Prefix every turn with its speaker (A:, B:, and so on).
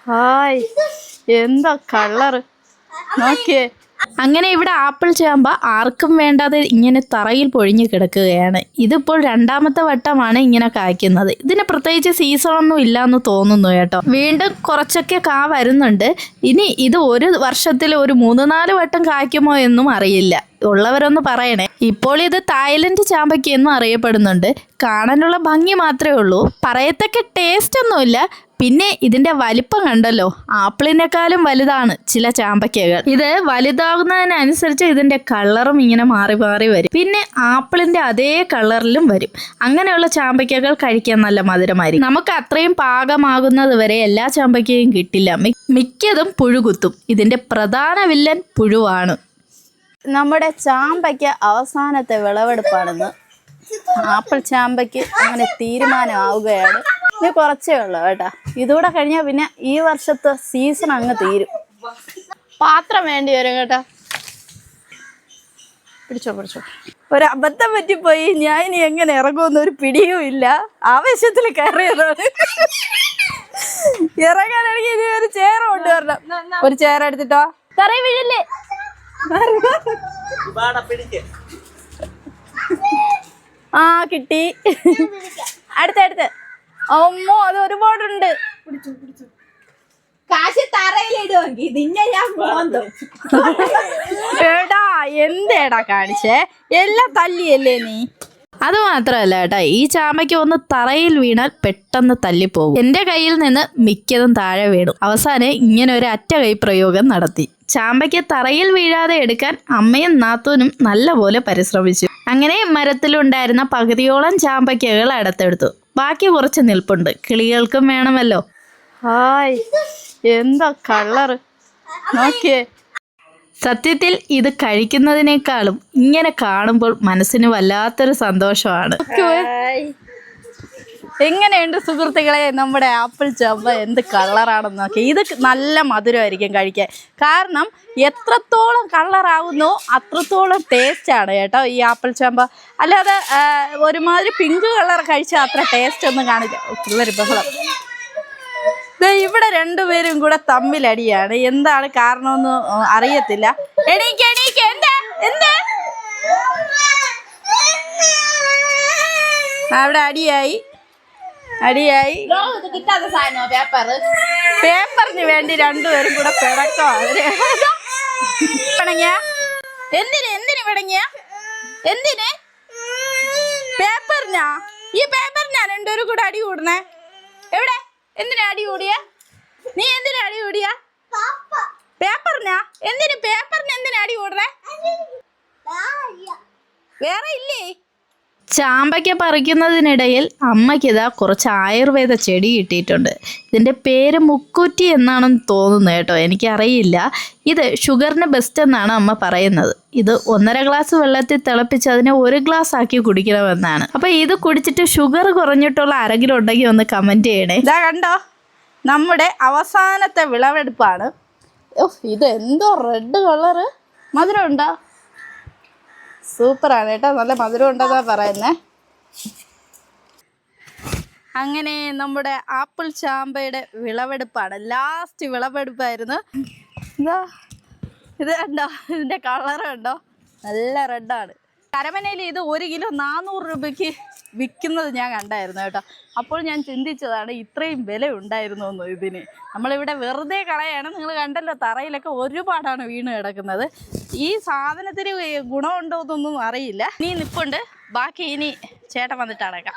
A: Hi, എന്താ colour നോക്കിയേ. അങ്ങനെ ഇവിടെ ആപ്പിൾ ചാമ്പ ആർക്കും വേണ്ടാതെ ഇങ്ങനെ തറയിൽ പൊഴിഞ്ഞു കിടക്കുകയാണ്. ഇതിപ്പോൾ രണ്ടാമത്തെ വട്ടമാണ് ഇങ്ങനെ കായ്ക്കുന്നത്. ഇതിന് പ്രത്യേകിച്ച് സീസണൊന്നും ഇല്ലാന്ന് തോന്നുന്നു കേട്ടോ. വീണ്ടും കുറച്ചൊക്കെ കാ വരുന്നുണ്ട്. ഇനി ഇത് ഒരു വർഷത്തിൽ ഒരു 3-4 വട്ടം കായ്ക്കുമോ എന്നും അറിയില്ല. ഉള്ളവരൊന്ന് പറയണേ. ഇപ്പോൾ ഇത് തായ്ലൻഡ് ചാമ്പയ്ക്ക് എന്നും അറിയപ്പെടുന്നുണ്ട്. കാണാനുള്ള ഭംഗി മാത്രമേ ഉള്ളൂ, പറയത്തക്ക ടേസ്റ്റ് ഒന്നുമില്ല. പിന്നെ ഇതിന്റെ വലിപ്പം കണ്ടല്ലോ, ആപ്പിളിനേക്കാളും വലുതാണ് ചില ചാമ്പയ്ക്കകൾ. ഇത് വലുതാകുന്നതിനനുസരിച്ച് ഇതിന്റെ കളറും ഇങ്ങനെ മാറി മാറി വരും. പിന്നെ ആപ്പിളിന്റെ അതേ കളറിലും വരും. അങ്ങനെയുള്ള ചാമ്പയ്ക്കകൾ കഴിക്കാൻ നല്ല മധുരമായിരിക്കും. നമുക്ക് അത്രയും പാകമാകുന്നത് വരെ എല്ലാ ചാമ്പയ്ക്കയും കിട്ടില്ല. മിക്കതും പുഴുകുത്തും. ഇതിന്റെ പ്രധാന വില്ലൻ പുഴുവാണ്. നമ്മുടെ ചാമ്പയ്ക്ക് അവസാനത്തെ വിളവെടുപ്പാണെന്ന്. ആപ്പിൾ ചാമ്പയ്ക്ക് അങ്ങനെ തീരുമാനമാവുകയാണ്. ഇത് കുറച്ചേ ഉള്ളൂ കേട്ടോ. ഇതുകൂടെ കഴിഞ്ഞാൽ പിന്നെ ഈ വർഷത്തെ സീസൺ അങ്ങ് തീരും. പാത്രം വേണ്ടി വരും കേട്ടോ. പിടിച്ചോ. ഒരു അബദ്ധം പറ്റിപ്പോയി. ഞാൻ ഇനി എങ്ങനെ ഇറങ്ങുമെന്ന് ഒരു പിടിയും ഇല്ല. ആവേശത്തിൽ കയറിയതാണ്. ഇറങ്ങാനാണെങ്കിൽ ഇനി ഒരു ചെയർ കൊണ്ടുവരണം. ഒരു ചെയർ എടുത്തിട്ടോ. തറയിൽ വീഴല്ലേ. ആ കിട്ടി. അടുത്ത് അമ്മോ, അത് ഒരുപാടുണ്ട്. കാശ് തറയിലിടുമെങ്കിൽ നിന്നെ ഞാൻ പോന്നു. എടാ എന്തേടാ കാണിച്ചേ, എല്ലാം തല്ലിയല്ലേ നീ. അത് മാത്രമല്ല കേട്ടോ, ഈ ചാമ്പയ്ക്ക് ഒന്ന് തറയിൽ വീണാൽ പെട്ടെന്ന് തല്ലിപ്പോകും. എന്റെ കയ്യിൽ നിന്ന് മിക്കതും താഴെ വീണു. അവസാനം ഇങ്ങനെ ഒരു അറ്റ കൈ പ്രയോഗം നടത്തി. ചാമ്പയ്ക്ക് തറയിൽ വീഴാതെ എടുക്കാൻ അമ്മയും നാത്തൂനും നല്ലപോലെ പരിശ്രമിച്ചു. അങ്ങനെ മരത്തിലുണ്ടായിരുന്ന പകുതിയോളം ചാമ്പയ്ക്കകൾ അടുത്തെടുത്തു. ബാക്കി കുറച്ച് നിൽപ്പുണ്ട്. കിളികൾക്കും വേണമല്ലോ. ഹായ്, എന്താ കളറ് നോക്കിയേ. സത്യത്തിൽ ഇത് കഴിക്കുന്നതിനേക്കാളും ഇങ്ങനെ കാണുമ്പോൾ മനസ്സിന് വല്ലാത്തൊരു സന്തോഷമാണ്. എങ്ങനെയുണ്ട് സുഹൃത്തുക്കളെ നമ്മുടെ ആപ്പിൾ ചാമ്പ? എന്ത് കളറാണെന്ന് നോക്കി. ഇത് നല്ല മധുരമായിരിക്കും കഴിക്കാൻ. കാരണം എത്രത്തോളം കളറാവുന്നോ അത്രത്തോളം ടേസ്റ്റാണ് കേട്ടോ ഈ ആപ്പിൾ ചാമ്പ. അല്ലാതെ ഒരുമാതിരി പിങ്ക് കളർ കഴിച്ചാൽ അത്ര ടേസ്റ്റ് ഒന്നും കാണില്ല. പിള്ളേർ ബഹളം. ഇവിടെ രണ്ടുപേരും കൂടെ തമ്മിലടിയാണ്. എന്താണ് കാരണമെന്ന് അറിയത്തില്ല. എണീക്ക് എന്താ അവിടെ അടിയായി. പേപ്പറിന് വേണ്ടി രണ്ടുപേരും കൂടെ പിണക്കോ. പിണങ്ങിയ എന്തിന് പിണങ്ങിയ? എന്തിന് പേപ്പറിനാ? ഈ പേപ്പറിനാ രണ്ടുപേരും കൂടെ അടി കൂടണേ? എവിടെ? എന്തിനാ അടി കൂടിയ? നീ എന്തിനാ അടി കൂടിയ? പേപ്പറിനാ? പേപ്പറിന് എന്തിനാ അടി കൂടണേ? വേറെ ഇല്ലേ? ചാമ്പയ്ക്ക പറിക്കുന്നതിനിടയിൽ അമ്മയ്ക്കിതാ കുറച്ച് ആയുർവേദ ചെടി കിട്ടിയിട്ടുണ്ട്. ഇതിൻ്റെ പേര് മുക്കൂറ്റി എന്നാണെന്ന് തോന്നുന്നു കേട്ടോ, എനിക്കറിയില്ല. ഇത് ഷുഗറിന് ബെസ്റ്റ് എന്നാണ് അമ്മ പറയുന്നത്. ഇത് 1.5 ഗ്ലാസ് വെള്ളത്തിൽ തിളപ്പിച്ച് അതിനെ 1 ഗ്ലാസ് ആക്കി കുടിക്കണമെന്നാണ്. അപ്പം ഇത് കുടിച്ചിട്ട് ഷുഗർ കുറഞ്ഞിട്ടുള്ള ആരെങ്കിലും ഉണ്ടെങ്കിൽ ഒന്ന് കമൻറ്റ് ചെയ്യണേ. ഇതാ കണ്ടോ, നമ്മുടെ അവസാനത്തെ വിളവെടുപ്പാണ്. ഇത് എന്തോ റെഡ് കളറ്. മധുരം ഉണ്ടോ? സൂപ്പറാണ് കേട്ടോ, നല്ല മധുരം ഉണ്ടെന്നാ പറയുന്നേ. അങ്ങനെ നമ്മുടെ ആപ്പിൾ ചാമ്പയുടെ വിളവെടുപ്പാണ്. ലാസ്റ്റ് വിളവെടുപ്പായിരുന്നു. ഇത് കണ്ടോ, ഇതിൻ്റെ കളറ് കണ്ടോ, നല്ല റെഡാണ്. കരമനയിൽ ഇത് 1 കിലോ 400 രൂപയ്ക്ക് വിൽക്കുന്നത് ഞാൻ കണ്ടായിരുന്നു കേട്ടോ. അപ്പോൾ ഞാൻ ചിന്തിച്ചതാണ് ഇത്രയും വില ഉണ്ടായിരുന്നു എന്ന്. ഇതിന് നമ്മളിവിടെ വെറുതെ കളയാണ്. നിങ്ങൾ കണ്ടല്ലോ, തറയിലൊക്കെ ഒരുപാടാണ് വീണ് കിടക്കുന്നത്. ഈ സാധനത്തിന് ഗുണമുണ്ടോ എന്നൊന്നും അറിയില്ല. ഇനി നിൽപ്പുണ്ട്, ബാക്കി ഇനി ചേട്ടൻ വന്നിട്ട് അടക്കാം.